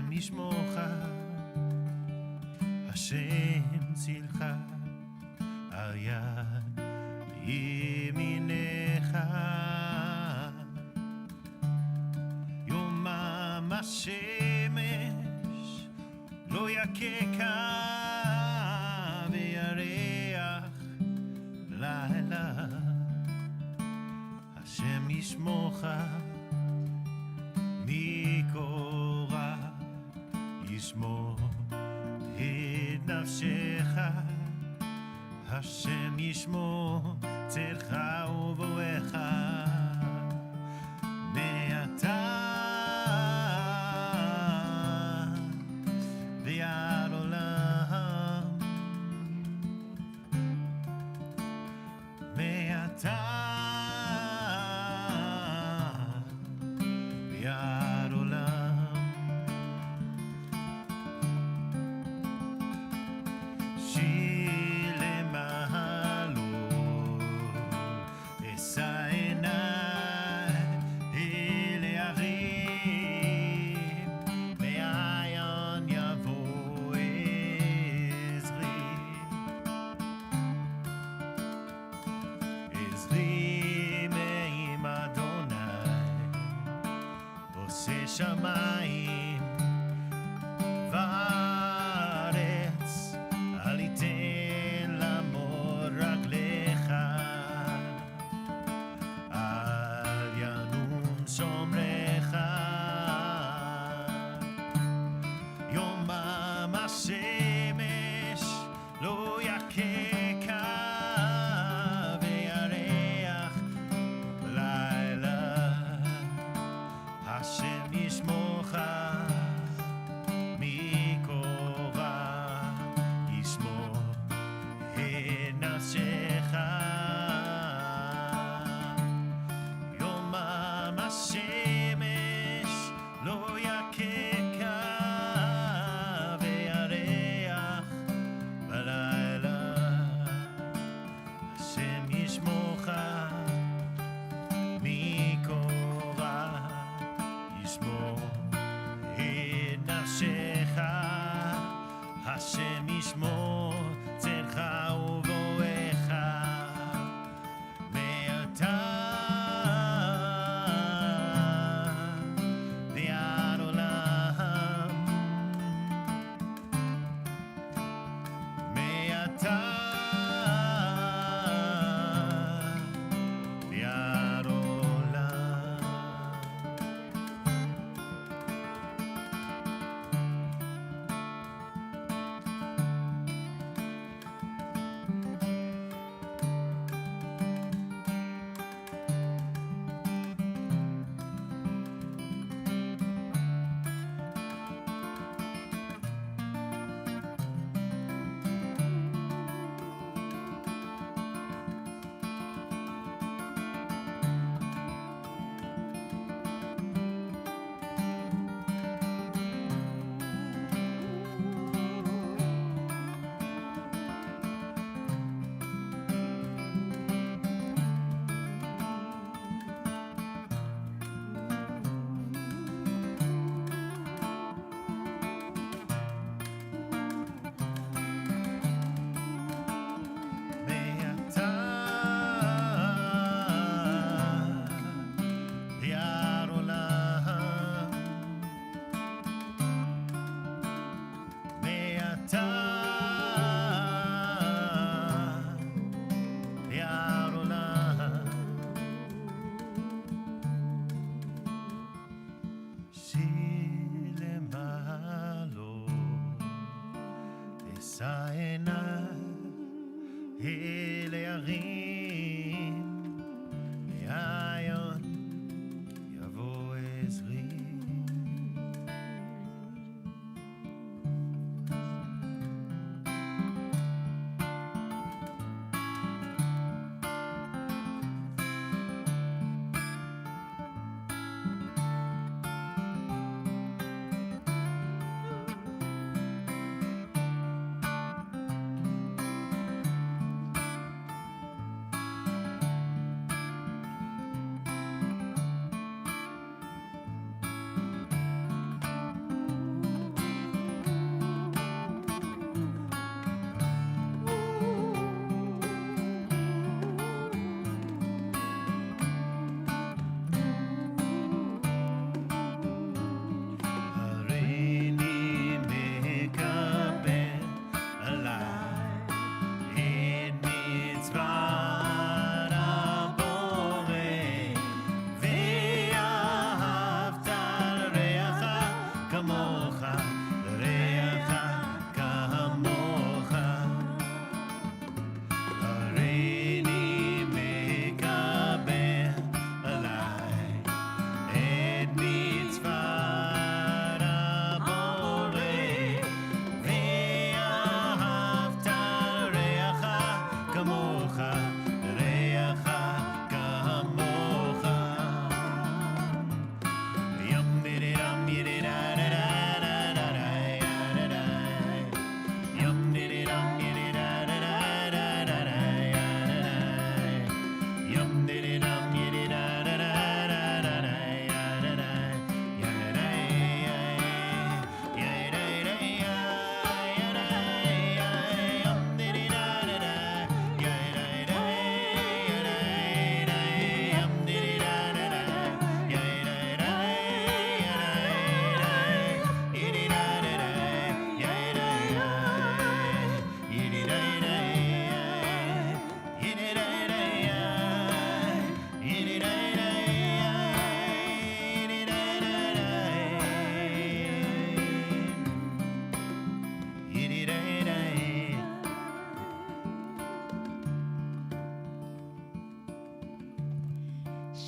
השם ישמורך, השם צילך על יד ימינך. יומם השמש לא יככה וירח לילה. השם ישמורך מקור רע, ישמור את נפשך. השם ישמור צאתך ובואך מעתה ועד עולם. מעתה ועד עולם. שיר למעלות אשא עיניי אל ההרים, מאין יבוא עזרי. עזרי מעם אדוני עושה שמיים וארץ, אל יתן למוט רגליך, אל ינום שומרך. יומם השמש לא יככה וירח לילה. השם ישמורך מקור רע, ישמור את נפשך. יומם השמש לא יככה וירח בלילה. השם ישמורך מקור רע, ישמור את נפשך. השם ישמור צאתך ובואך מעתה ועד עולם. מעתה ועד עולם. אשא עיניי אל ההרים, מאין יבוא עזרי.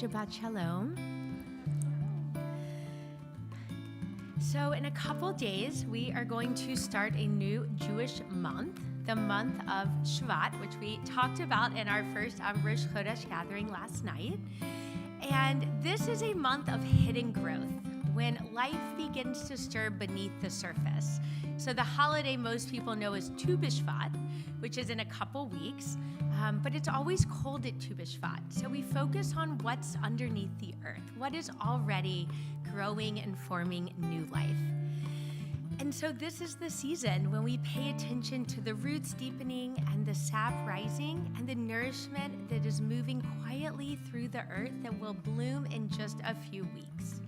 Shabbat Shalom. So in a couple days, we are going to start a new Jewish month, the month of Shvat, which we talked about in our first Rosh Chodesh gathering last night. And this is a month of hidden growth, when life begins to stir beneath the surface. So the holiday most people know is Tu B'Shvat, which is in a couple weeks, but it's always cold at Tu B'Shvat. So we focus on what's underneath the earth, what is already growing and forming new life. And so this is the season when we pay attention to the roots deepening and the sap rising and the nourishment that is moving quietly through the earth that will bloom in just a few weeks.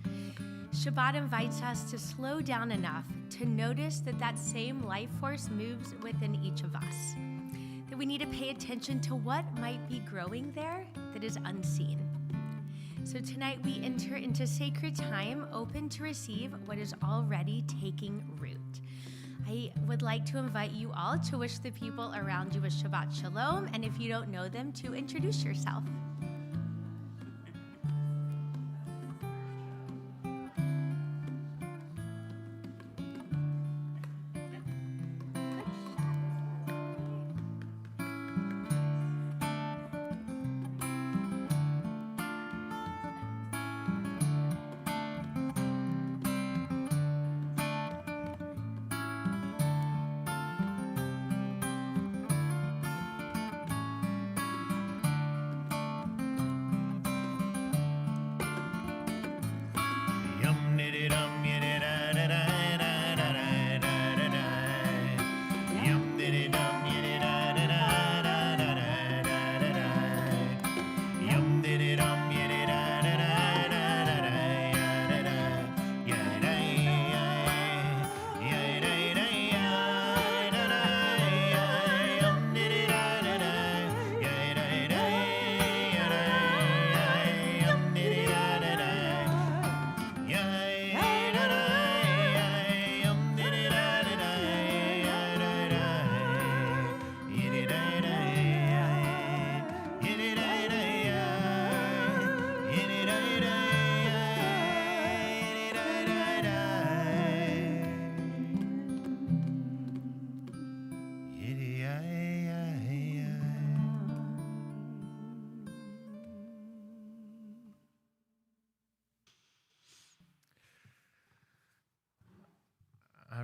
Shabbat invites us to slow down enough to notice that that same life force moves within each of us, that we need to pay attention to what might be growing there that is unseen. So tonight we enter into sacred time, open to receive what is already taking root. I would like to invite you all to wish the people around you a Shabbat Shalom, and if you don't know them, to introduce yourself.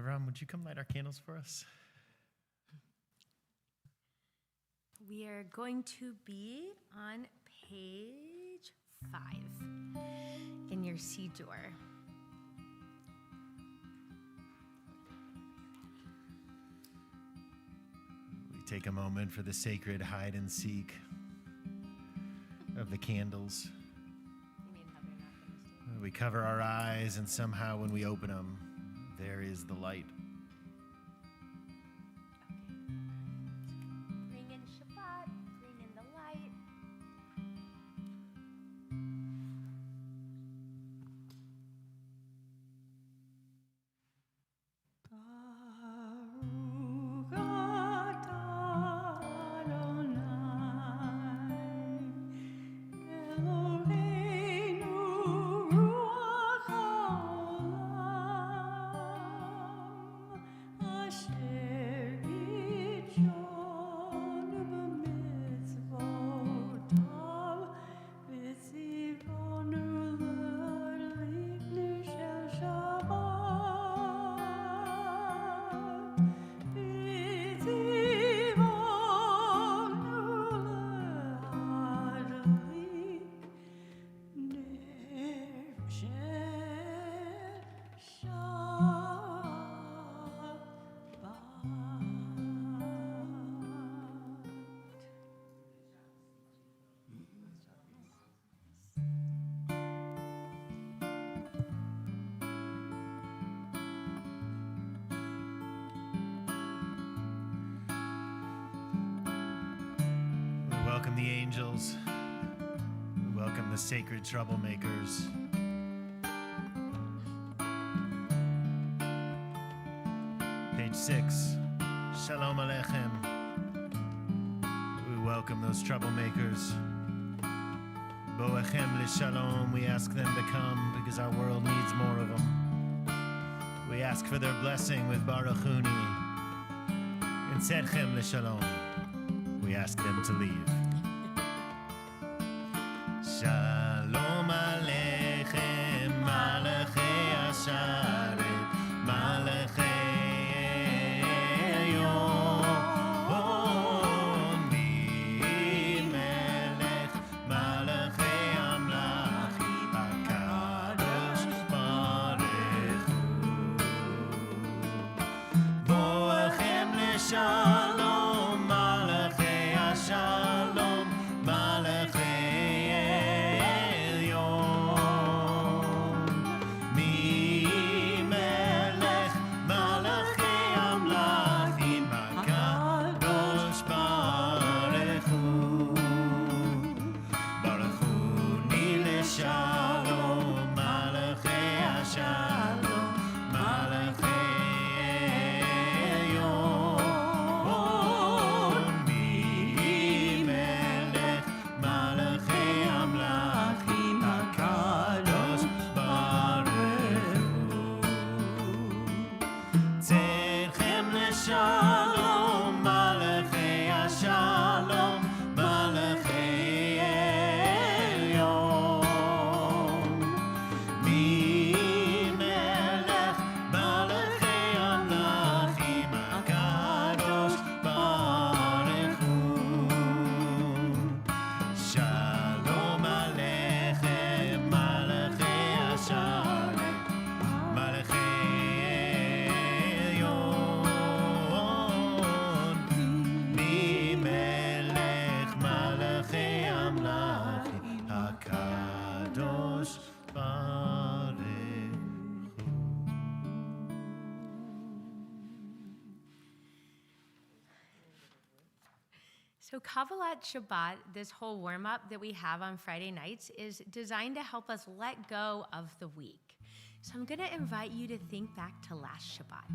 Ram, would you come light our candles for us? We are going to be on page 5 in your Siddur. We take a moment for the sacred hide and seek of the candles. We cover our eyes, and somehow when we open them, there is the light. Bring in Shabbat, bring in the light. Welcome the angels. We welcome the sacred troublemakers. Page 6. Shalom Aleichem. We welcome those troublemakers. Boachem L'Shalom, we ask them to come because our world needs more of them. We ask for their blessing with Baruchuni. And Tzedchem L'Shalom, we ask them to leave. Shalom Aleichem, Malachei Asharet, Malachei Elyon, Melech, Malachei Amlachim, HaKadosh Baruch Hu. Boachem L'Shalom, Malachei Ashalom, Malachei Shalom, Malachei Shalom, Malachei Elyon. Melech, Malachei Amlachim, HaKadosh Baruch Hu. Shalom Aleichem, Malachei Shalom, Malachei So Kabbalat Shabbat, this whole warm-up that we have on Friday nights, is designed to help us let go of the week. So I'm going to invite you to think back to last Shabbat.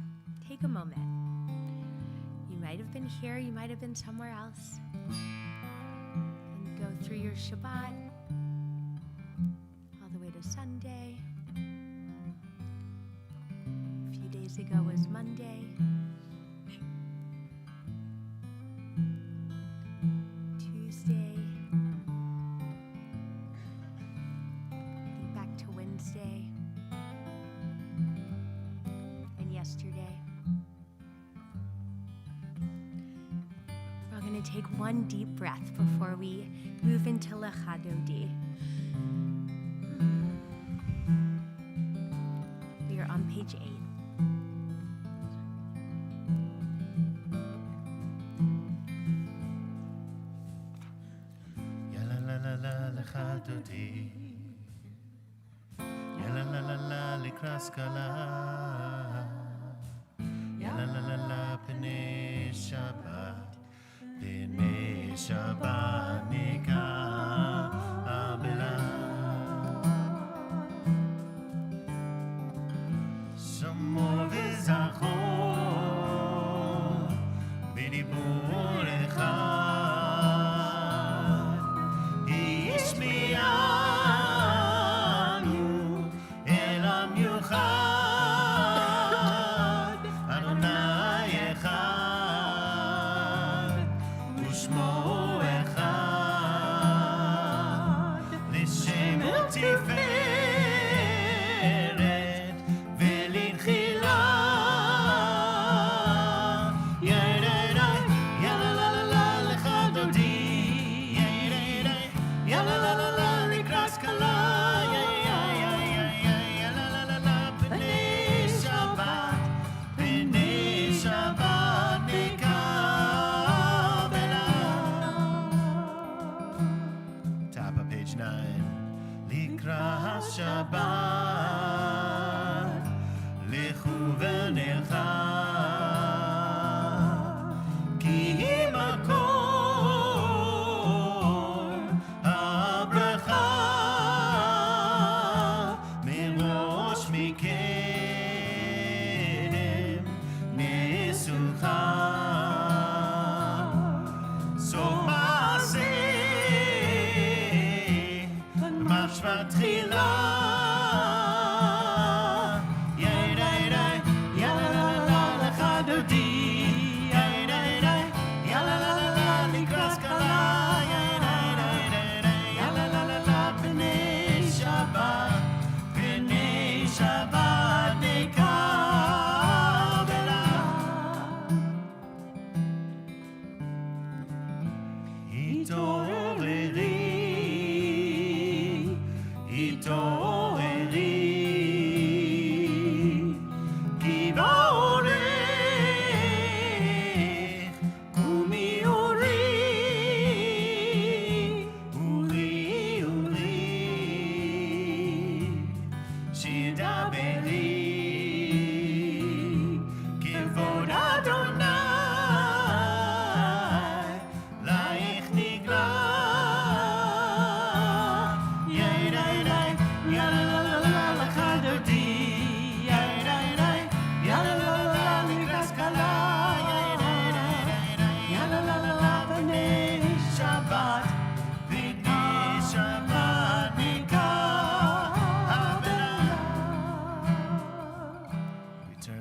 Take a moment. You might have been here, you might have been somewhere else. And go through your Shabbat, all the way to Sunday. A few days ago was Monday. Tuesday. Think back to Wednesday. And yesterday. We're going to take one deep breath before we move into Lechadodi. We are on page 8. Lechadodi, yalla la la la likraskala, yalla la la la pnei Shabbat nika abela. Shomor v'zachor b'dibur echad, ishmi'anu el hamiuchad, Adonai echad, u'shmo echad, l'shemo tiferet v'litchila. Yalla la la la lechadodi, yalla la la la likraskala, yalla la la la pnei Shabbat nikabela. Top of page 9. Likras Shabbat lechu v'nelcha, ki makor habracha merosh mikedem nesucha. So maaseh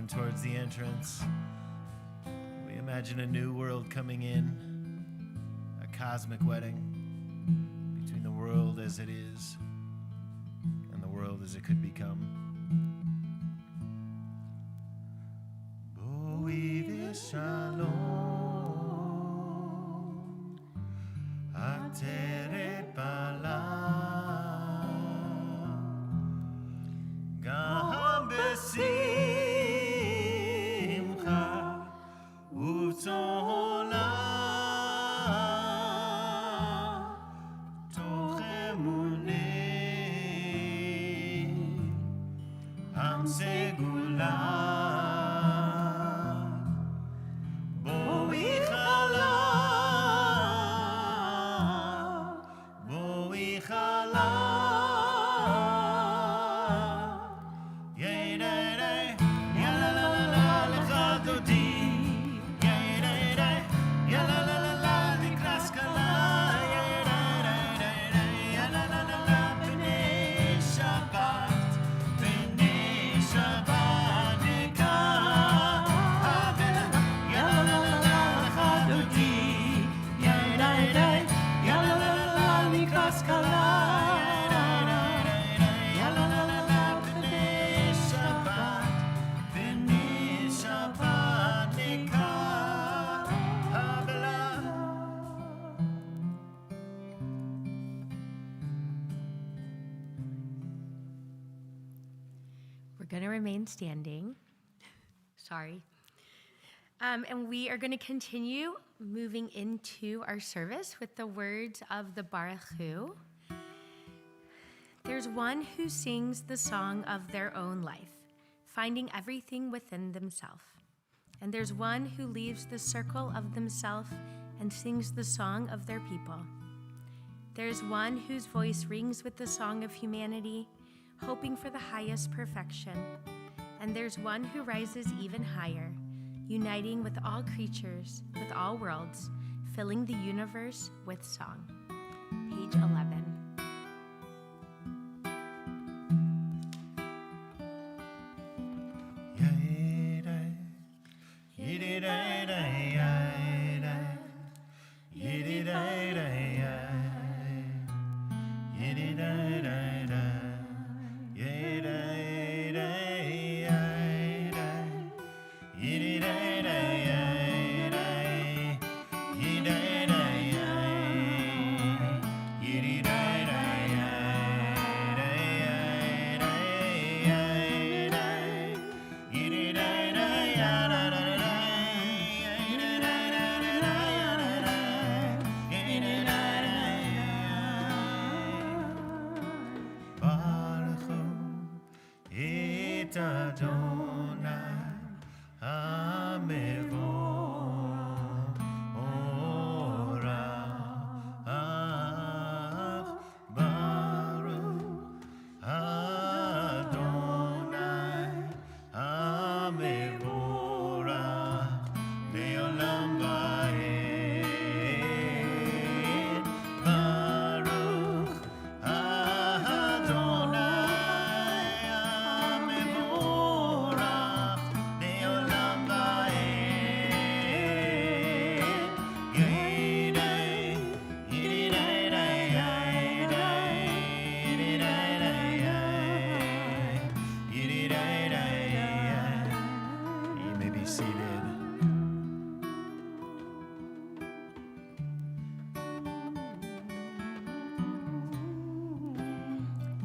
turn towards the entrance. We imagine a new world coming in, a cosmic wedding between the world as it is and the world as it could become. Boi v'shalom, ateret bala, gam besimcha uv'tzola, toch emunei, am segula. We're going to remain standing. Sorry. And we are going to continue moving into our service with the words of the Baruch Hu. There's one who sings the song of their own life, finding everything within themselves. And there's one who leaves the circle of themselves and sings the song of their people. There's one whose voice rings with the song of humanity, hoping for the highest perfection. And there's one who rises even higher, uniting with all creatures, with all worlds, filling the universe with song. Page 11.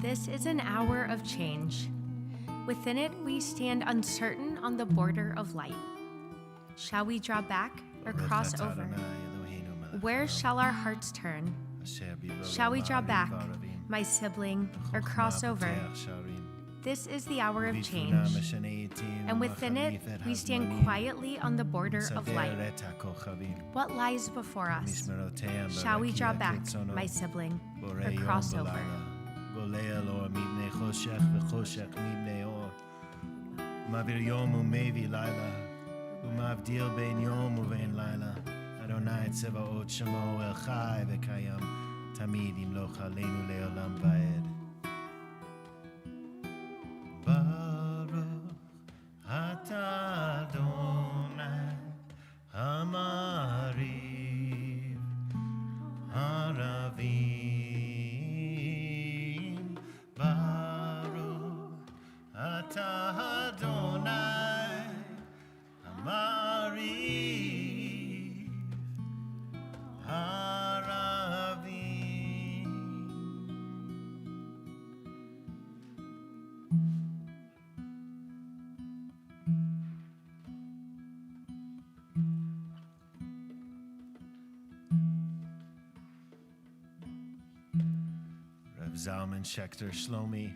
This is an hour of change. Within it, we stand uncertain on the border of light. Shall we draw back or cross over? Where shall our hearts turn? Shall we draw back, my sibling, or cross over? This is the hour of change. And within it, we stand quietly on the border of light. What lies before us? Shall we draw back, my sibling, or cross over? Adonai Tzevaot Shemo El Chai V'Kayam Tamid Yimloch Aleinu Le'olam Va'ed. Baruch Ata Adonai Amariv Aravim Baruch Ata Adonai Amariv Aravim. Reb Zalman Schechter Shlomi.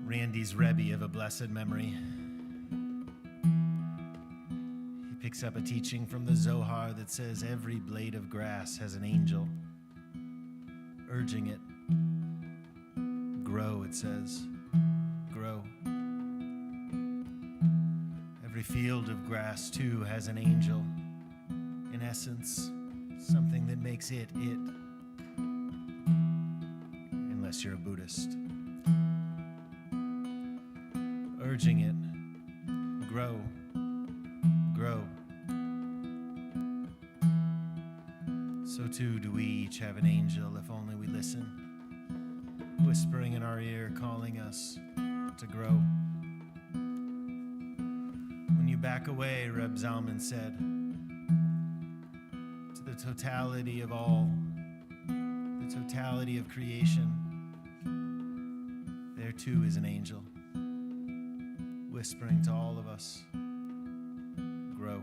Randy's Rebbe of a blessed memory. He picks up a teaching from the Zohar that says every blade of grass has an angel urging it. Grow, it says. Grow. Every field of grass, too, has an angel. In essence, something that makes it. Unless you're a Buddhist. Urging it. Grow. Grow. So too do we each have an angel if only we listen. Whispering in our ear, calling us to grow. When you back away, Reb Zalman said, to the totality of all, the totality of creation, there too is an angel, whispering to all of us, grow,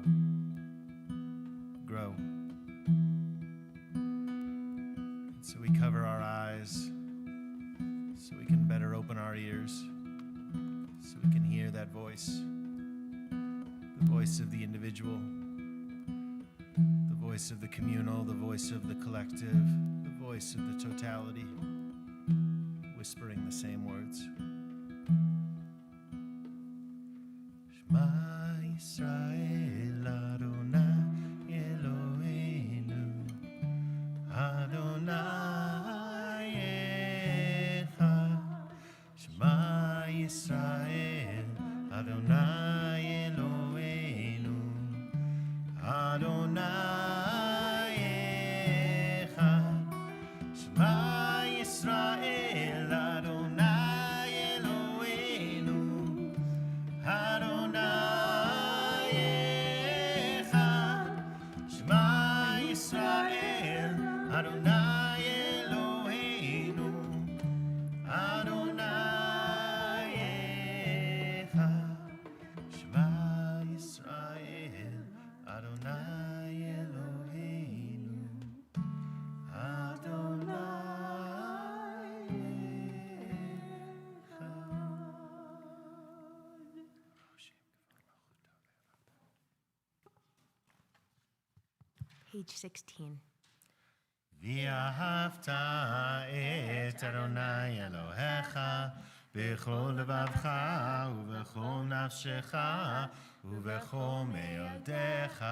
grow. And so we cover our eyes, so we can better open our ears, so we can hear that voice, the voice of the individual, the voice of the communal, the voice of the collective, the voice of the totality, whispering the same words. Shema Yisrael Adonai Eloheinu Adonai Echad. Shema Yisrael Adonai Eloheinu Adonai Echad. Shema Yisrael Adonai Eloheinu Adonai Echad. Shema Yisrael Adonai Eloheinu Adonai Echad. Shema Yisrael Adonai Eloheinu Adonai Page 16. ואהבת את אדוני אלוהיך בכל לבבך ובכל נפשך ובכל מאודיך,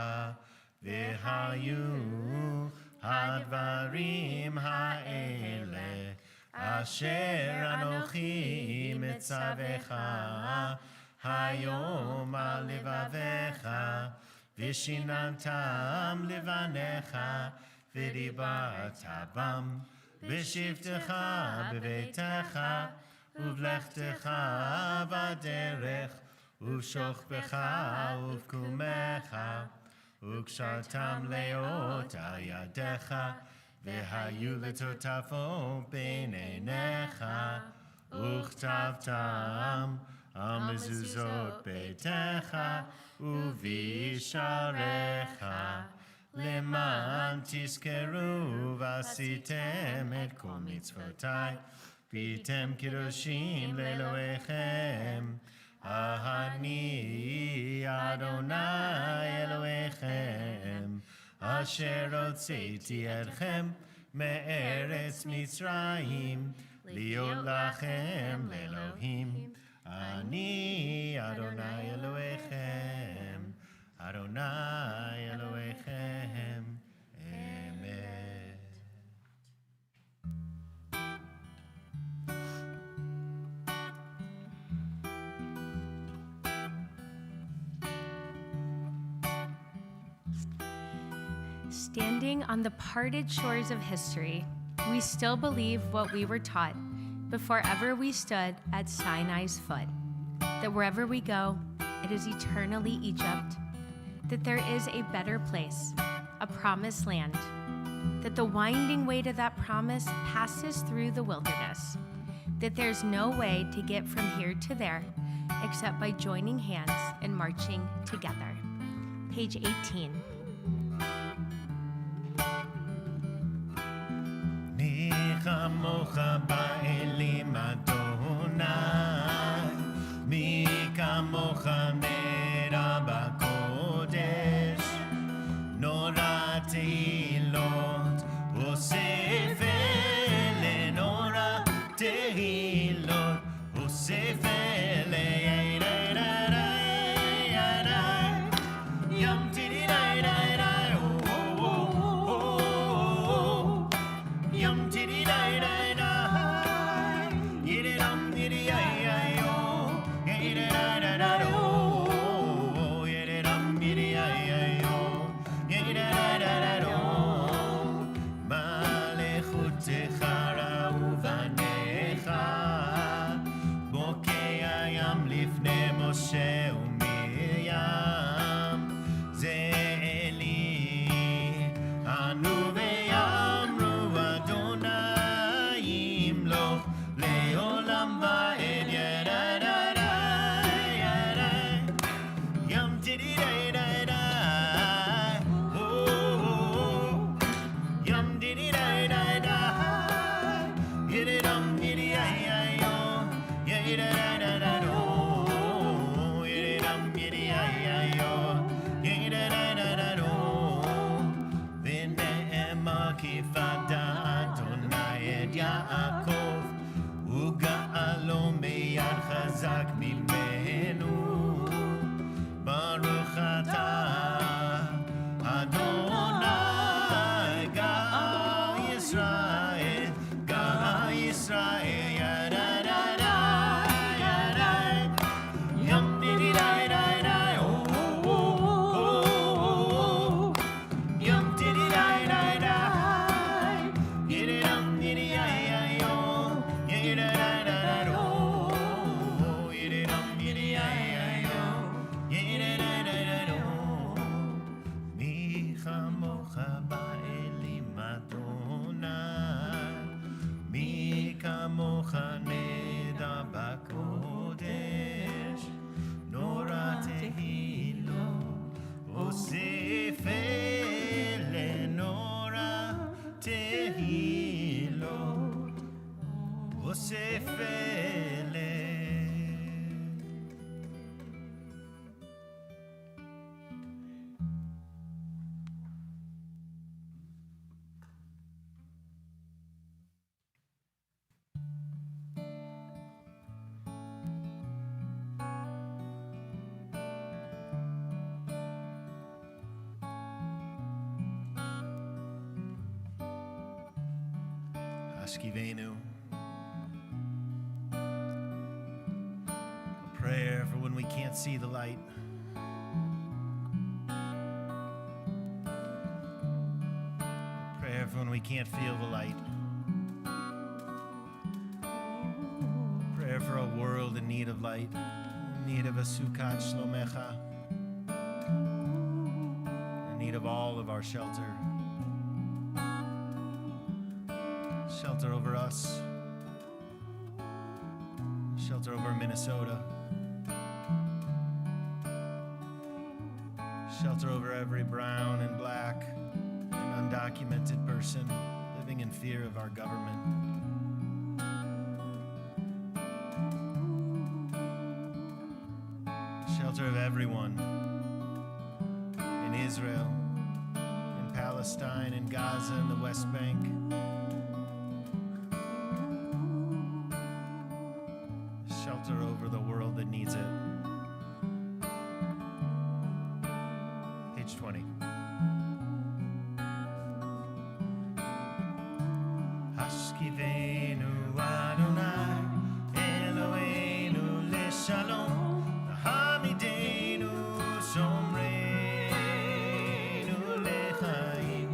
והיו הדברים האלה אשר אנוכי מצווך היום על לבביך, ושיננתם לבניך ודיברת בם בשבתך בביתך ובלכתך בדרך ובשוכבך ובקומך, וקשרתם לאות על ידיך והיו לטוטפות בין עיניך, וכתבתם על מזוזות ביתך ובישעריך, למען תזכרו ועשיתם את כל מצוותיי, והייתם קדושים לאלוהיכם. אני אדוני אלוהיכם, אשר הוצאתי אתכם מארץ מצרים, להיות לכם לאלוהים. אני אדוני אלוהיכם, אדוני אלוהיכם, אמת. Standing on the parted shores of history, we still believe what we were taught before ever we stood at Sinai's foot, that wherever we go, it is eternally Egypt, that there is a better place, a promised land, that the winding way to that promise passes through the wilderness, that there's no way to get from here to there except by joining hands and marching together. Page 18. Kamocha ba'elim Adonai, mi kamocha nera b'kodesh, nora tehilot, osef nora tehilot, osef yam tiri yum titty die die die, yit it diddy I yo, yit it da da da do, yit it diddy I yo, yit it da da da do. Malechutecha uvanecha, bokei hayam lifnei Moshe uMiriam, ze Eli anu ve'amru Adonai yimloch le'olam va'ed yadadadai, yam tididai, oh, yam tididai, yididam yididai-yo, yididai-da-da-do, yididam yididai-yo, yididai-da-da-do. V'ne'emar ki fada Adonai et Yaakov, uga'alo meyad chazak mimenu. Baruch atah Adonai Gal Yisrael, Gal Yisrael, yadadada, yadai, yum diddy-dai-dai-dai, oh, oh, oh, oh, yum diddy-dai-dai-dai, yididam diddy-ai-ai-yo, yididai-dai-dai-do, yididam diddy-ai-ai-yo, yididai-dai-dai-do. Mi chamocha ba'elim Adonai, mi kamocha neda b'kodesh, nora tehilot, osef nora tehilot, osef Ashkivenu. A prayer for when we can't see the light. A prayer for when we can't feel the light. A prayer for a world in need of light, in need of a sukkot shlomecha, in need of all of our shelter. Shelter over us, shelter over Minnesota, shelter over every brown and black and undocumented person living in fear of our government. Shelter of everyone in Israel, in Palestine, in Gaza, in the West Bank. Shelter over the world that needs it. Page 20. Hashkivenu Adonai Eloheinu leshalom, Hamidenu shomreinu lechaim,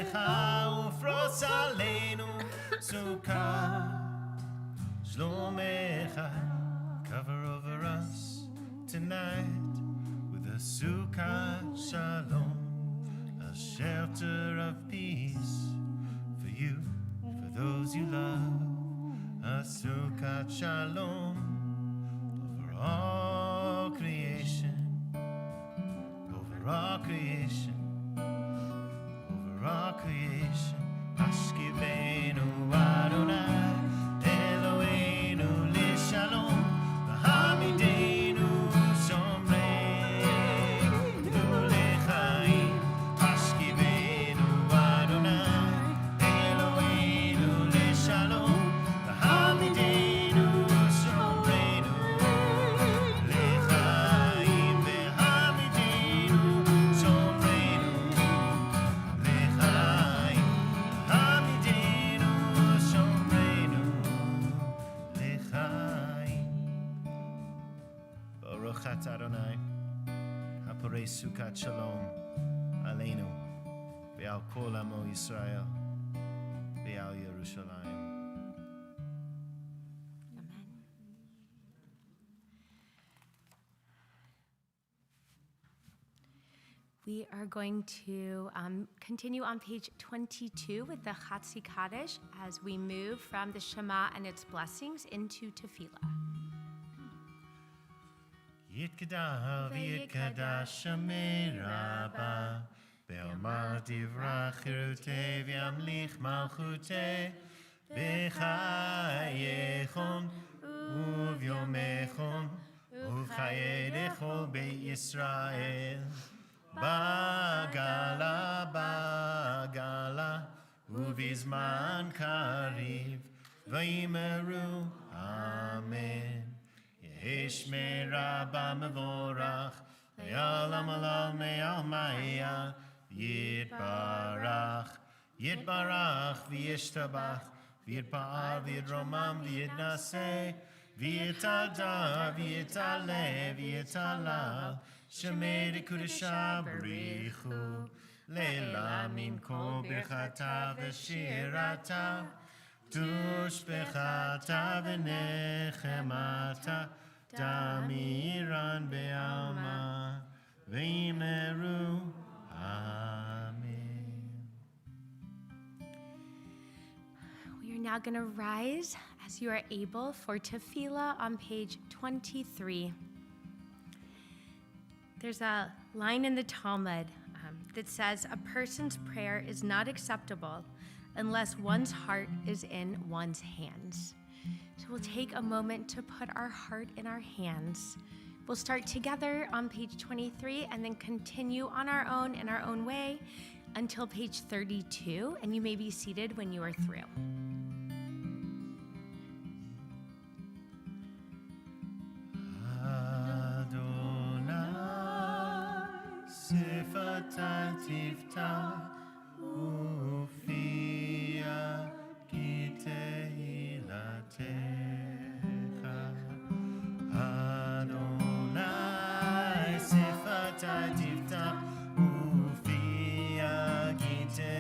lecha ufros aleinu sukkah shlomecha. Cover over us tonight with a sukkah shalom, a shelter of peace for you, for those you love. A sukkah shalom over all creation, over all creation, over all creation. Ashkibenu Adonai, Eloheinu Lishalom, Hamidenu Shomreinu Lechaim. Ashkibenu Adonai, Eloheinu Lishalom, Hamidenu Shomreinu Lechaim, Hamidenu Shomreinu Lechaim, Hamidenu Shomreinu Lechaim. Baruch atah Adonai, haporei sukat shalom aleinu ve'al kol amo Yisrael ve'al Yerushalayim. Amen. We are going to continue on page 22 with the Chatzi Kaddish as we move from the Shema and its blessings into Tefillah. Yitkadav yitkadash Shemei Rabbah Be'omar divrach chirutei v'yamlich malchutei B'chayechon uvyomechon Uchayei lechol Beit Yisrael Bagala bagala Uvizman kariv V'yimeru Amen. Yeshmei Rabba Mevorach, Le'olam Alal Me'al Maya, Yitbarach, Yitbarach, V'yishtabach, V'yitpa'ar, V'yitromam, V'yitnaseh, V'yitada, V'yitale, V'yitalal, Shemei Dekudesha B'richu, Le'la min kol birchata v'shirata, Tushbechata v'nechemata, Damiran be'alma, v'imeru, Amen. We are now going to rise as you are able for Tefillah on page 23. There's a line in the Talmud that says, a person's prayer is not acceptable unless one's heart is in one's hands. So we'll take a moment to put our heart in our hands. We'll start together on page 23 and then continue on our own in our own way until page 32, and you may be seated when you are through. Adonai, Sifatai Tiftach, Ufia Giteilatecha. Adonai, Sifatai Tiftach, Ufia Giteilatecha.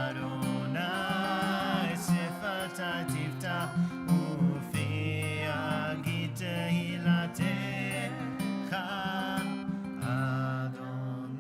Adonai, Sifatai Tiftach, Ufia Giteilatecha. Adonai.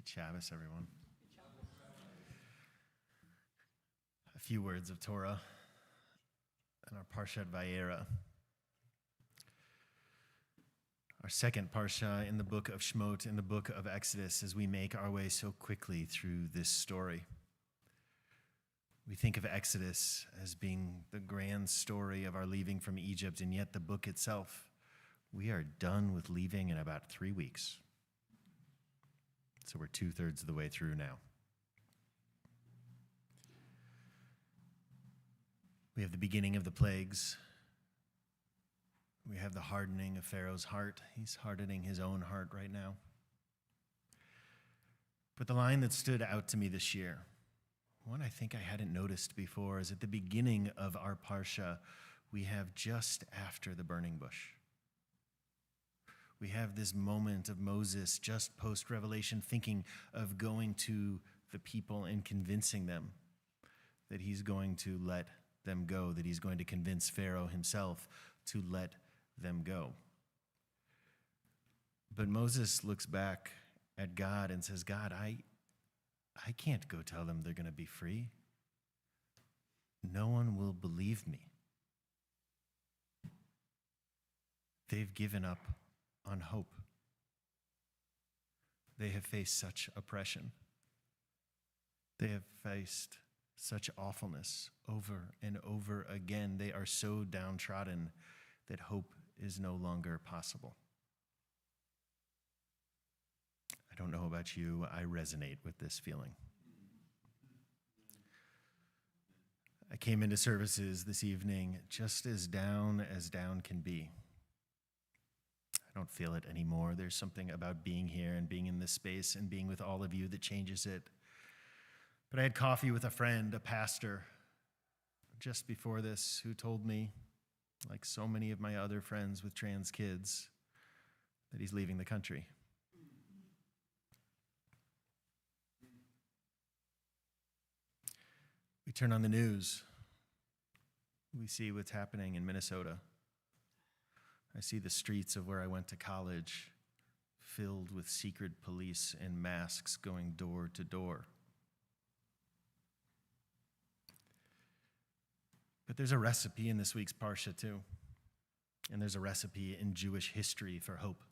Good Shabbos, everyone. A few words of Torah and our Parshat Vayera. Our second Parsha in the book of Shemot, in the book of Exodus, as we make our way so quickly through this story. We think of Exodus as being the grand story of our leaving from Egypt, and yet the book itself, we are done with leaving in about 3 weeks. So we're 2/3 of the way through now. We have the beginning of the plagues. We have the hardening of Pharaoh's heart. He's hardening his own heart right now. But the line that stood out to me this year, one I think I hadn't noticed before, is at the beginning of our Parsha, we have just after the burning bush. We have this moment of Moses just post-Revelation thinking of going to the people and convincing them that he's going to let them go, that he's going to convince Pharaoh himself to let them go. But Moses looks back at God and says, God, I can't go tell them they're going to be free. No one will believe me. They've given up on hope. They have faced such oppression. They have faced such awfulness over and over again. They are so downtrodden that hope is no longer possible. I don't know about you, I resonate with this feeling. I came into services this evening just as down can be. I don't feel it anymore. There's something about being here and being in this space and being with all of you that changes it. But I had coffee with a friend, a pastor, just before this, who told me, like so many of my other friends with trans kids, that he's leaving the country. We turn on the news. We see what's happening in Minnesota. I see the streets of where I went to college filled with secret police and masks going door to door. But there's a recipe in this week's Parsha too. And there's a recipe in Jewish history for hope.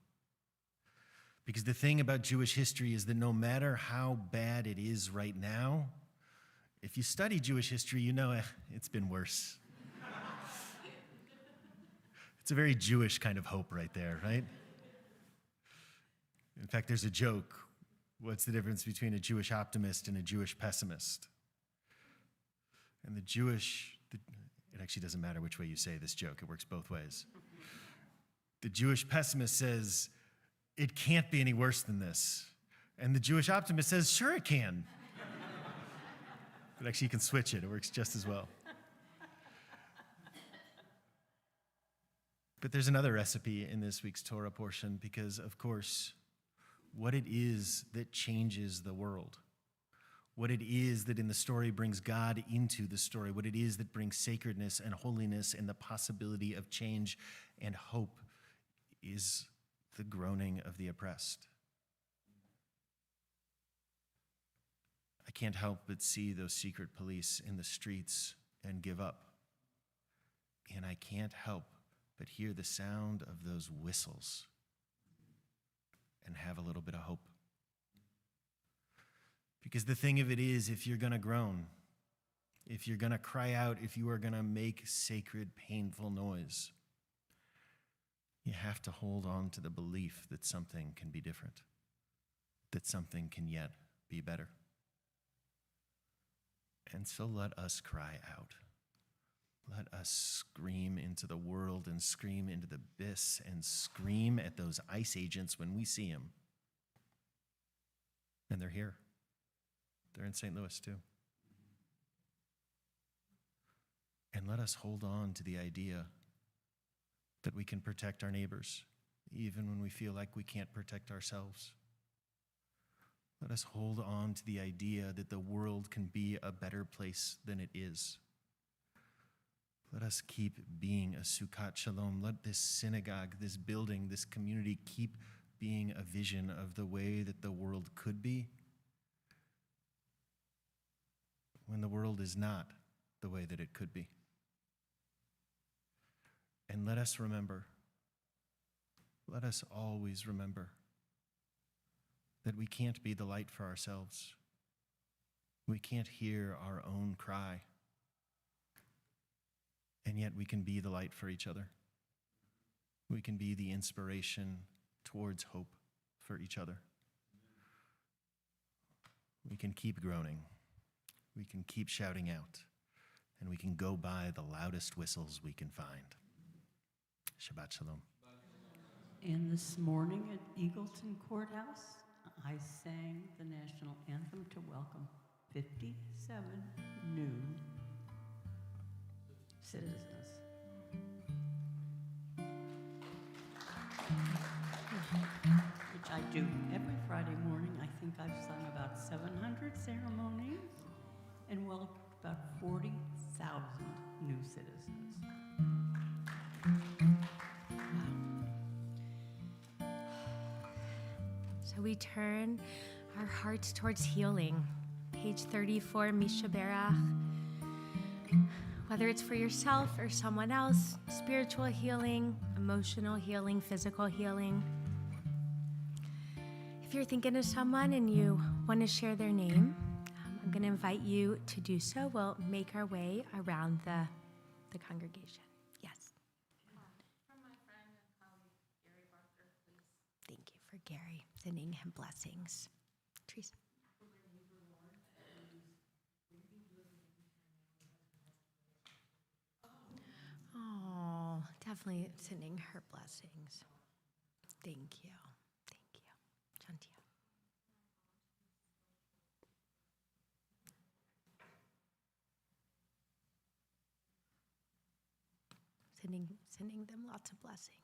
Because the thing about Jewish history is that no matter how bad it is right now, if you study Jewish history, you know it's been worse. It's a very Jewish kind of hope right there, right? In fact, there's a joke. What's the difference between a Jewish optimist and a Jewish pessimist? And it actually doesn't matter which way you say this joke. It works both ways. The Jewish pessimist says, it can't be any worse than this. And the Jewish optimist says, sure it can. But actually you can switch it. It works just as well. But there's another recipe in this week's Torah portion because, of course, what it is that changes the world, what it is that in the story brings God into the story, what it is that brings sacredness and holiness and the possibility of change and hope is the groaning of the oppressed. I can't help but see those secret police in the streets and give up. And I can't help but hear the sound of those whistles and have a little bit of hope. Because the thing of it is, if you're going to groan, if you're going to cry out, if you are going to make sacred, painful noise, you have to hold on to the belief that something can be different, that something can yet be better. And so let us cry out. Let us scream into the world and scream into the abyss and scream at those ICE agents when we see them. And they're here. They're in St. Louis too. And let us hold on to the idea that we can protect our neighbors, even when we feel like we can't protect ourselves. Let us hold on to the idea that the world can be a better place than it is. Let us keep being a Sukkot Shalom. Let this synagogue, this building, this community keep being a vision of the way that the world could be when the world is not the way that it could be. And let us always remember that we can't be the light for ourselves. We can't hear our own cry. And yet we can be the light for each other. We can be the inspiration towards hope for each other. We can keep groaning. We can keep shouting out. And we can go by the loudest whistles we can find. Shabbat Shalom. And this morning at Eagleton Courthouse, I sang the national anthem to welcome 57 new citizens. Which I do every Friday morning. I think I've sung about 700 ceremonies and welcomed about 40,000 new citizens. So we turn our hearts towards healing. Page 34, Mishaberach. Whether it's for yourself or someone else, spiritual healing, emotional healing, physical healing. If you're thinking of someone and you want to share their name, I'm going to invite you to do so. We'll make our way around the congregation. Yes. From my friend and colleague, Gary Barker, please. Thank you for Gary, sending him blessings. Teresa. Oh, definitely sending her blessings. Thank you. Thank you. Chantia. Sending them lots of blessings.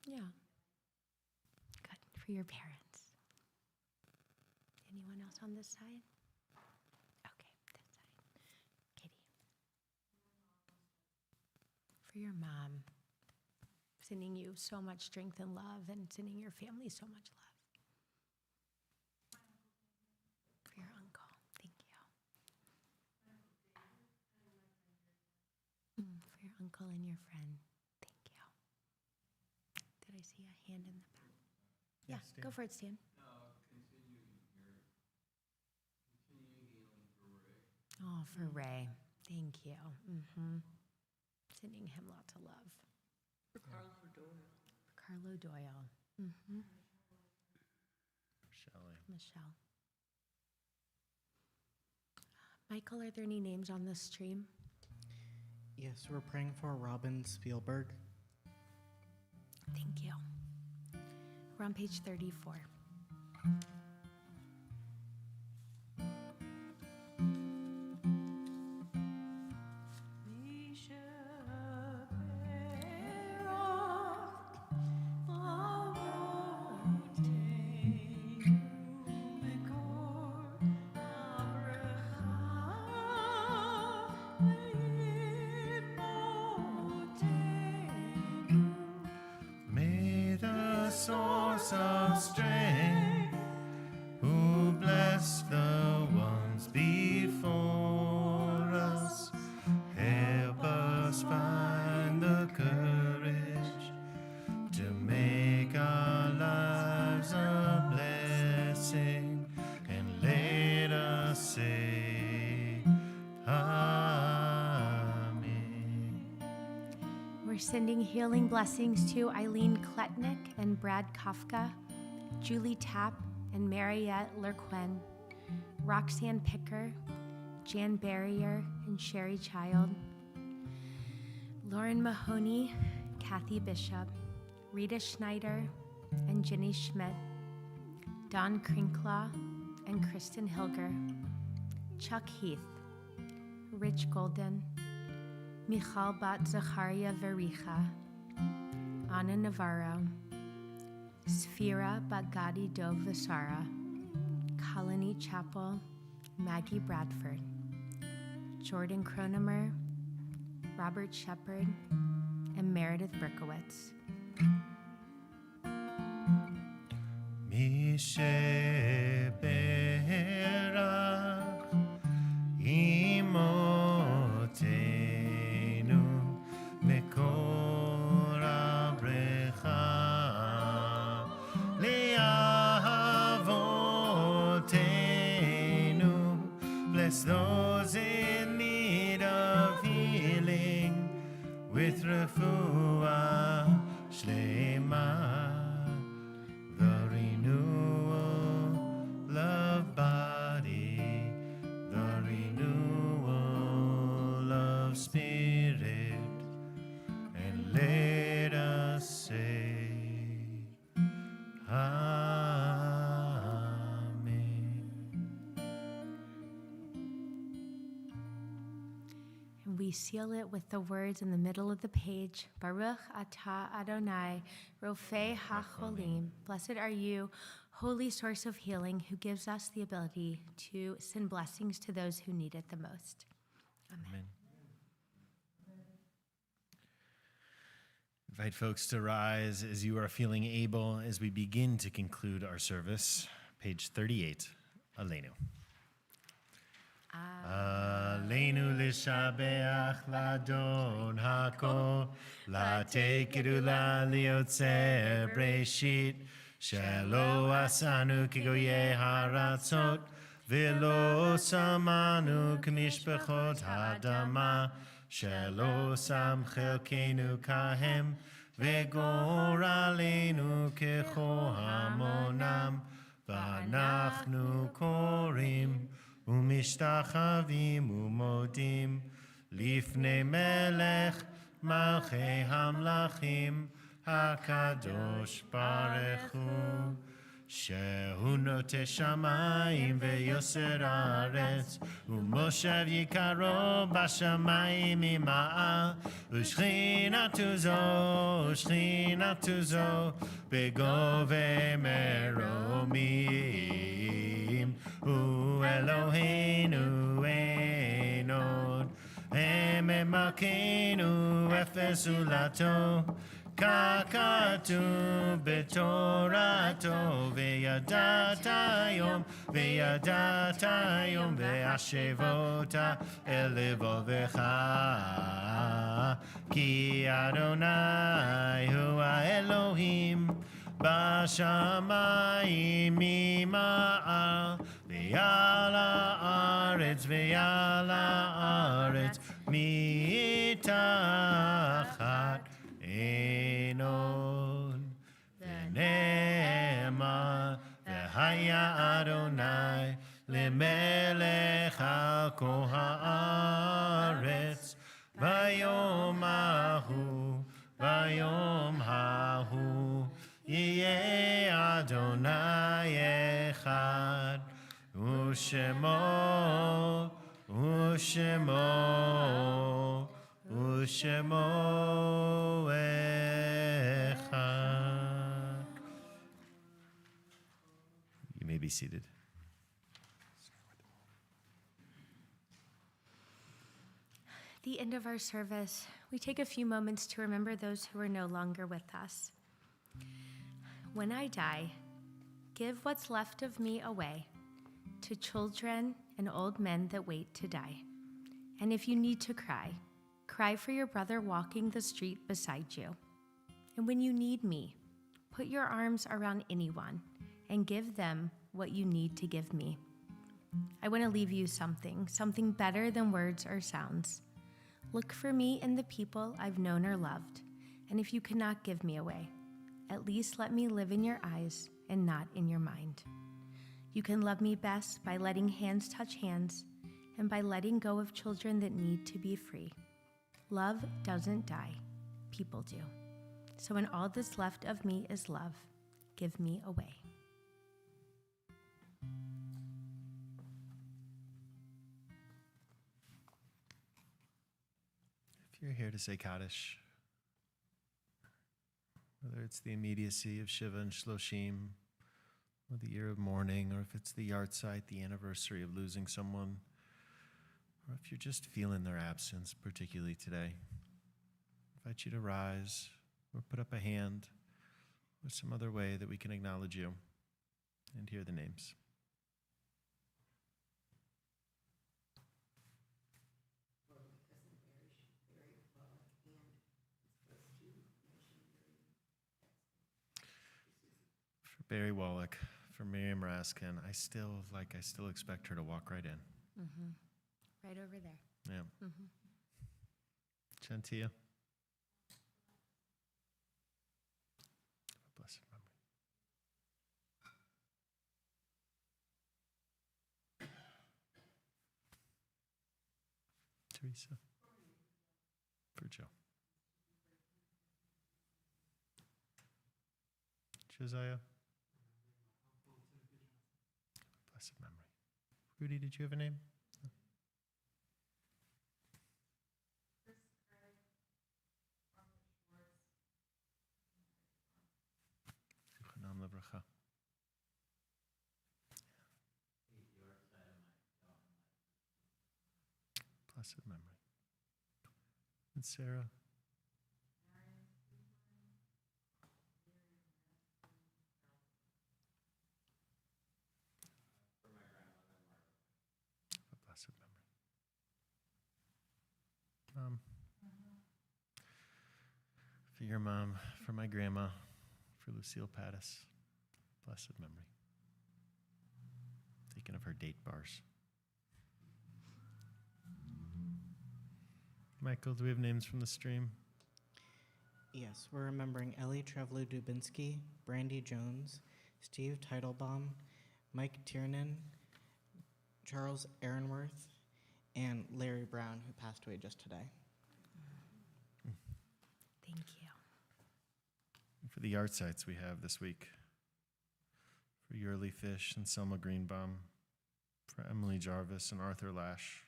Yeah. Good. For your parents. Anyone else on this side? Okay, this side. Katie. For your mom. Sending you so much strength and love, and sending your family so much love. For your uncle. Thank you. For your uncle and your friend. Thank you. Did I see a hand in the back? Yeah, Stan. go for it, Stan. Oh, for Ray. Thank you. Sending him lots of love. For Carlo Doyle. For Carlo Doyle. Shelley. Michelle. Michael, are there any names on this stream? Yes, we're praying for Robin Spielberg. Thank you. We're on page 34. May the source of strength, who blessed the ones before us, help us find the courage to make our lives a blessing, and let us say, Amen. We're sending healing blessings to Eileen Kletnick and Brad Kafka, Julie Tapp and Mariette Lerquen, Roxanne Picker, Jan Barrier and Sherry Child, Lauren Mahoney, Kathy Bishop, Rita Schneider and Jenny Schmidt, Don Krinklaw and Kristen Hilger, Chuck Heath, Rich Golden, Michal Bat Zacharia Vericha, Anna Navarro, Sphira Bagadi Dov Vasara, Colony Chapel, Maggie Bradford, Jordan Cronemer, Robert Shepard, and Meredith Berkowitz. מי שברך אמותינו מקור הברכה לאבותינו. Bless those in need of healing with refuah shlema, the renewal of body, the renewal of spirit, and let us say, Amen. And we seal it with the words in the middle of the page. Baruch atah Adonai, Rofei HaCholim. Blessed are you, holy source of healing, who gives us the ability to send blessings to those who need it the most. Amen. Invite folks to rise as you are feeling able as we begin to conclude our service. Page 38, Aleinu. Aleinu lishabeach ladon hakol, latekeru la liotzer breshit, shelo asanu kigoye haratzot, velo samanu k'mishpachot hadama, shelo sam chelkenu kahem, וגורלנו ככהמונם, ואנחנו קוראים ומשתחווים ומודים לפני מלך מלכי המלכים הקדוש ברוך הוא, שהוא נוטה שמיים ויוסר הארץ, ומושב יקרו בשמיים ממעל, ושכינתו זו בגובה מרומים, הוא אלוהינו אין עוד, הם מלכנו אפס זולתו, ככתוב בתורתו, וידעת היום והשבות אל לבבך, כי אדוני הוא האלוהים בשמיים ממעל, ועל הארץ מתחת אין עוד. ונאמר, והיה אדוני למלך על כל הארץ, ביום ההוא יהיה אדוני אחד, ושמו אחד. You may be seated. At the end of our service, we take a few moments to remember those who are no longer with us. When I die, give what's left of me away to children and old men that wait to die. And if you need to cry, cry for your brother walking the street beside you. And when you need me, put your arms around anyone and give them what you need to give me. I want to leave you something better than words or sounds. Look for me in the people I've known or loved, and if you cannot give me away, at least let me live in your eyes and not in your mind. You can love me best by letting hands touch hands and by letting go of children that need to be free. Love doesn't die, people do. So when all that's left of me is love, give me away. If you're here to say Kaddish, whether it's the immediacy of Shiva and Shloshim, or the year of mourning, or if it's the yahrzeit, the anniversary of losing someone, or if you're just feeling their absence, particularly today, I invite you to rise or put up a hand or some other way that we can acknowledge you. and hear the names. For Barry Wallach, for Miriam Raskin, I still expect her to walk right in. Mm-hmm. Right over there. Yeah. Mm-hmm. Chantia. Blessed memory. Teresa. For Joe. Josiah. Blessed memory. Rudy, did you have a name? Zichronam Livracha. Blessed memory. And Sarah. A blessed memory. Mom. For your mom, for my grandma, for Lucille Pattis. Blessed memory. Thinking of her date bars. Michael, do we have names from the stream? Yes, we're remembering Ellie Trevlo-Dubinsky, Brandy Jones, Steve Teitelbaum, Mike Tiernan, Charles Aaronworth, and Larry Brown, who passed away just today. Thank you. And for the yard sites we have this week. For Yurley Fish and Selma Greenbaum. For Emily Jarvis and Arthur Lash.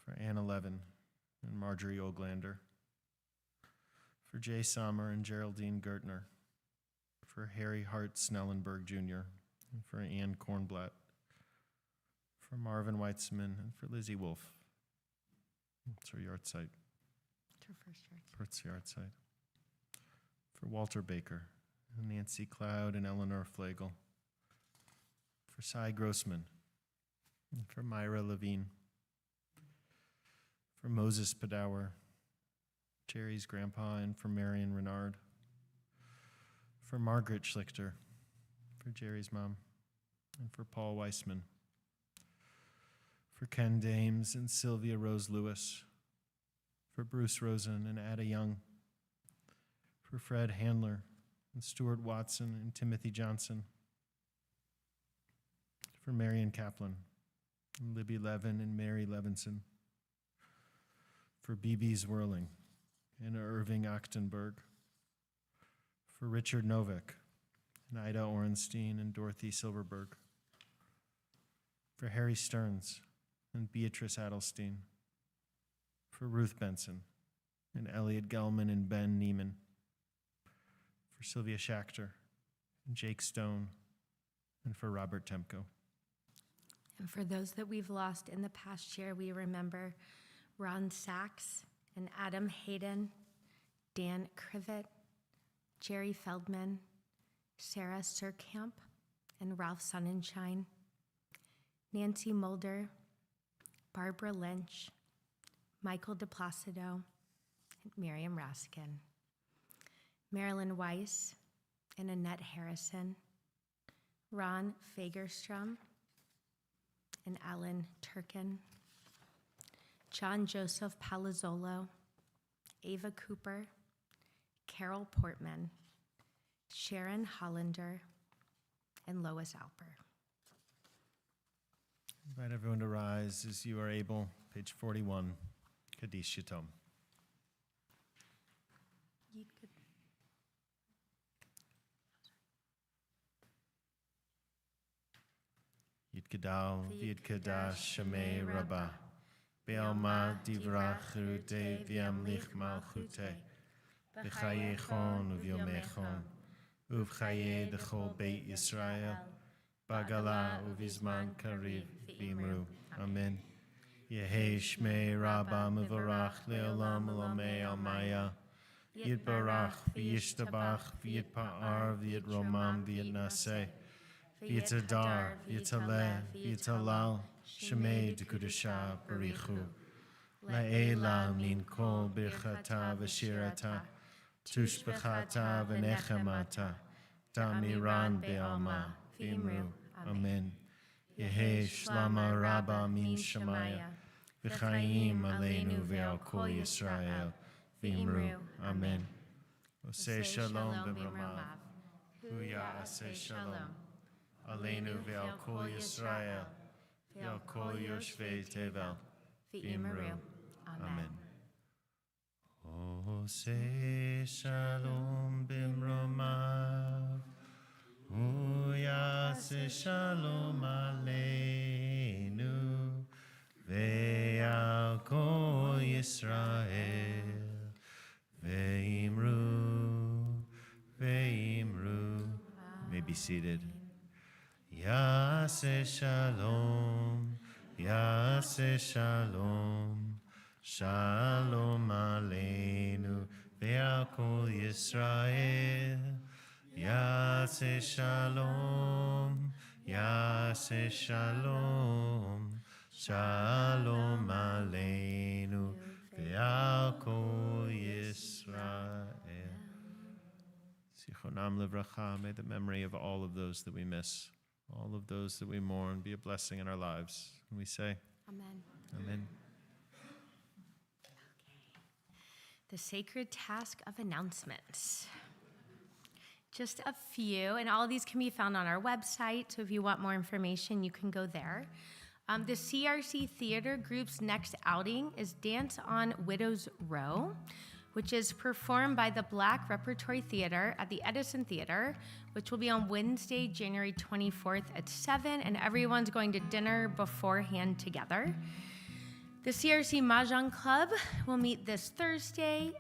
For Anna Levin and Marjorie Oglander. For Jay Sommer and Geraldine Gertner. For Harry Hart Snellenberg Jr. And for Ann Kornblatt. For Marvin Weitzman and for Lizzie Wolf. It's her yard site. It's her first church. Perth's yard site. For Walter Baker and Nancy Cloud and Eleanor Flagel. For Cy Grossman. And for Myra Levine. For Moses Padower, Jerry's grandpa, and for Marion Renard. For Margaret Schlichter, for Jerry's mom, and for Paul Weissman. For Ken Dames and Sylvia Rose Lewis. For Bruce Rosen and Ada Young. For Fred Handler and Stuart Watson and Timothy Johnson. For Marion Kaplan and Libby Levin and Mary Levinson. For B.B. Zwirling and Irving Achtenberg. For Richard Novick and Ida Orenstein and Dorothy Silverberg. For Harry Stearns and Beatrice Adelstein. For Ruth Benson and Elliot Gelman and Ben Neiman. For Sylvia Schachter and Jake Stone. And for Robert Temko. And for those that we've lost in the past year, we remember Ron Sachs and Adam Hayden, Dan Krivet, Jerry Feldman, Sarah Surkamp, and Ralph Sonnenschein, Nancy Mulder, Barbara Lynch, Michael DePlacido, and Miriam Raskin, Marilyn Weiss and Annette Harrison, Ron Fagerstrom, and Alan Turkin, John Joseph Palazzolo, Ava Cooper, Carol Portman, Sharon Hollander, and Lois Alper. Invite everyone to rise as you are able. Page 41, Kaddish Yatom. Yid Gadal, Yid Kadash, Shemei Rabbah. Be'alma divrach rute v'yamlich malchute. B'chayechon uv'yomechon. Uv'chaye dechol Beit Yisrael. Bagala uv'izman kariv v'imru. Amen. Yehi Shmei Rabbah mevarach le'olam olamei almaya. Yitbarach v'yishtabach v'yitpa'ar v'yitromam v'yitnaseh. V'yitadar, v'yitaleh, v'yitalal, Shemei d'Kudusha Barichu. La'ela min kol birchata v'shirata, tushbechata v'nechemata, damiran be'alma, v'imru. Amen. Yehi shlama rabba min shemaya, v'chaim aleinu ve'al kol Yisrael, v'imru. Amen. Oseh shalom b'mromav, hu ya'aseh shalom, aleinu ve'al kol Yisrael, ve'al kol yoshvei tevel, v'imru. Amen. Oseh shalom b'mromav, hu ya'aseh shalom aleinu ve'al kol Yisrael, ve'imru, ve'imru. You may be seated. Ya'aseh shalom, ya'aseh shalom, shalom aleinu ve'al kol Yisrael. Ya'aseh shalom, ya'aseh shalom, shalom aleinu ve'al kol Yisrael. Zichronam livracha, may the memory of all of those that we miss, all of those that we mourn, be a blessing in our lives. And we say, Amen. Amen. The sacred task of announcements. Just a few, and all of these can be found on our website, so if you want more information, you can go there. The CRC Theater Group's next outing is Dance on Widow's Row, which is performed by the Black Repertory Theater at the Edison Theater, which will be on Wednesday, January 24th at 7, and everyone's going to dinner beforehand together. The CRC Mahjong Club will meet this Thursday,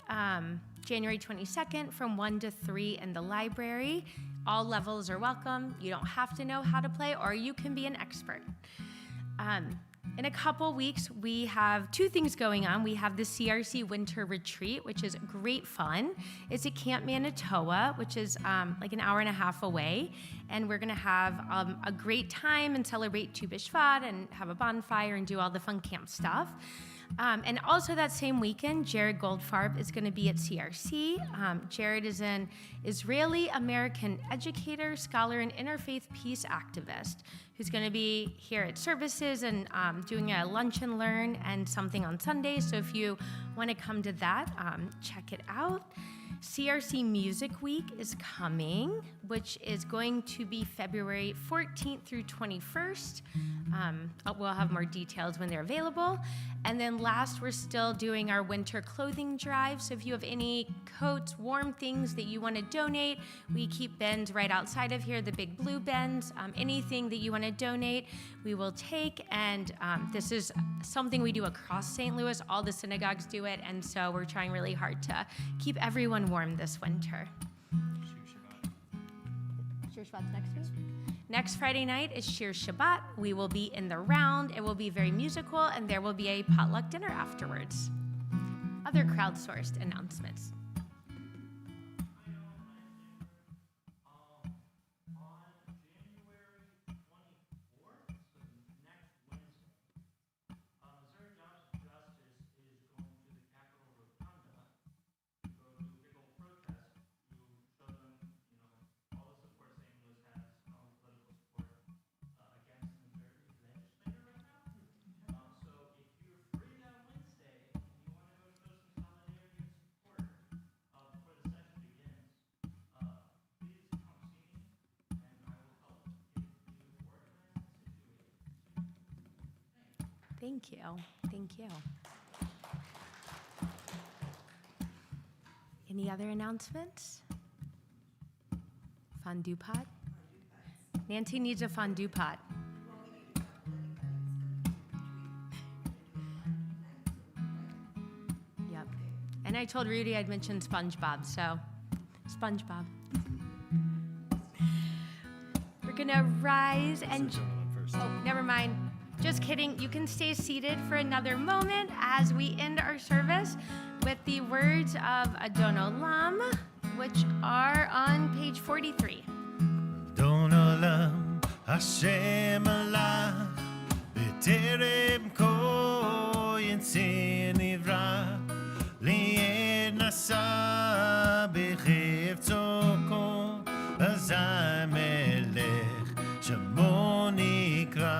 January 22nd from 1 to 3 in the library. All levels are welcome. You don't have to know how to play, or you can be an expert. In a couple weeks, we have two things going on. We have the CRC Winter Retreat, which is great fun. It's at Camp Manitowoc, which is like an hour and a half away. And we're gonna have a great time and celebrate Tu B'Shvat and have a bonfire and do all the fun camp stuff. And also that same weekend, Jared Goldfarb is going to be at CRC. Jared is an Israeli-American educator, scholar, and interfaith peace activist who's going to be here at services and doing a lunch and learn and something on Sundays. So if you want to come to that, check it out. CRC Music Week is coming, which is going to be February 14th through 21st. We'll have more details when they're available. And then last, we're still doing our winter clothing drive. So if you have any coats, warm things that you want to donate, we keep bins right outside of here, the big blue bins. Anything that you want to donate, we will take. And this is something we do across St. Louis. All the synagogues do it. And so we're trying really hard to keep everyone warm this winter. Shir Shabbat's next week? Next Friday night is Shir Shabbat. We will be in the round. It will be very musical, and there will be a potluck dinner afterwards. Other crowdsourced announcements. Thank you. Thank you. Any other announcements? Fondue pot? Nancy needs a fondue pot. Yep. And I told Rudy I'd mention SpongeBob, so SpongeBob. We're gonna rise and... Oh, never mind. Just kidding. You can stay seated for another moment as we end our service with the words of Adon Olam, which are on page 43. Adon Olam, Hashem alach b'terem koyin tzin nivra li'ed nasa b'chivtzo kol azay melech shemo nikra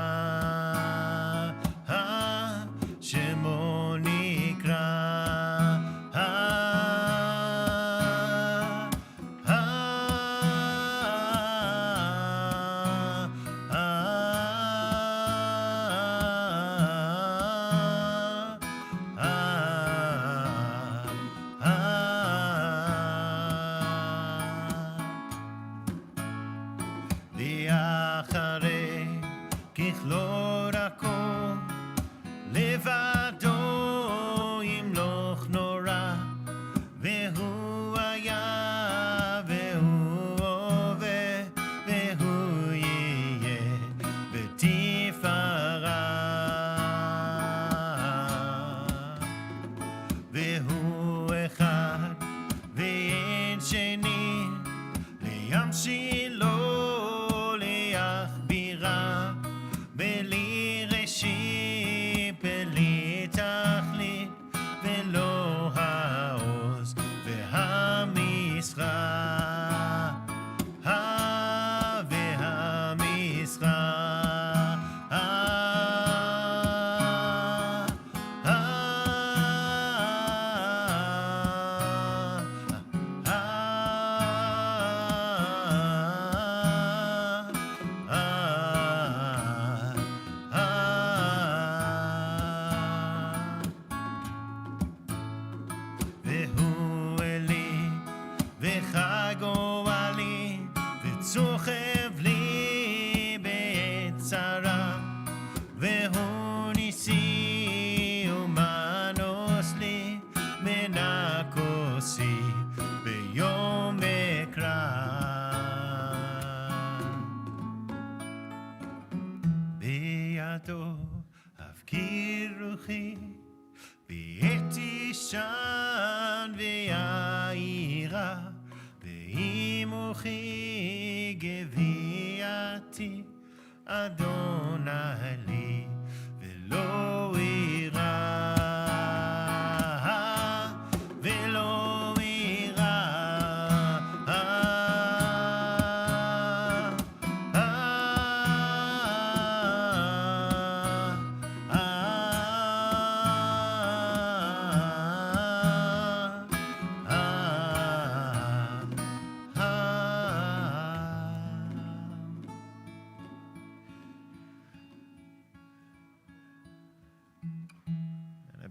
shemo nikra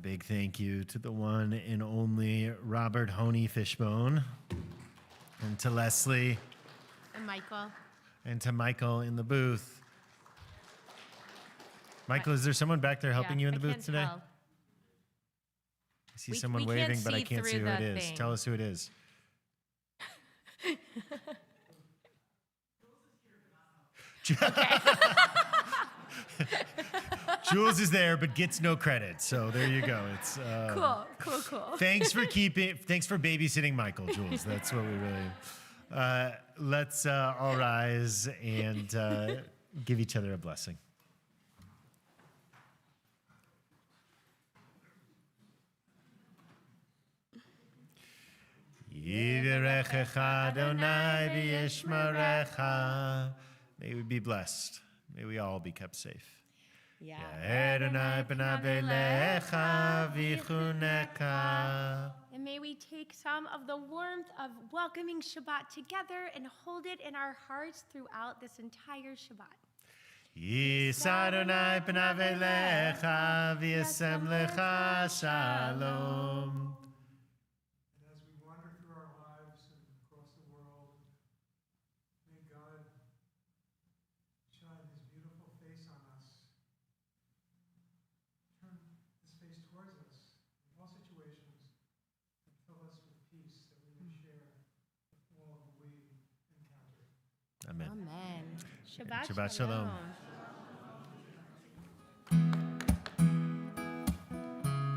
Big thank you to the one and only Robert Honey Fishbone, and to Leslie, And Michael. and to Michael in the booth. Michael, is there someone back there helping you in the booth can't today? tell. I see We- someone we can't waving, but I see can't see through who it the is. thing. Tell us who it is. Jules is there, but gets no credit. So there you go. It's Cool. thanks for babysitting Michael, Jules. That's what we really. Let's all rise and give each other a blessing. Yivarechecha Adonai v'yishmerecha. May we be blessed. May we all be kept safe. Adonai panav elecha v'chuneka. And may we take some of the warmth of welcoming Shabbat together and hold it in our hearts throughout this entire Shabbat. Yis Adonai panav elecha v'yasem lecha shalom. And as we wander through our lives and across the world, may God shine his beautiful face on us, turn his face towards us in all situations, and fill us with peace that we may share with all who we encounter. Amen. Amen. Shabbat shalom.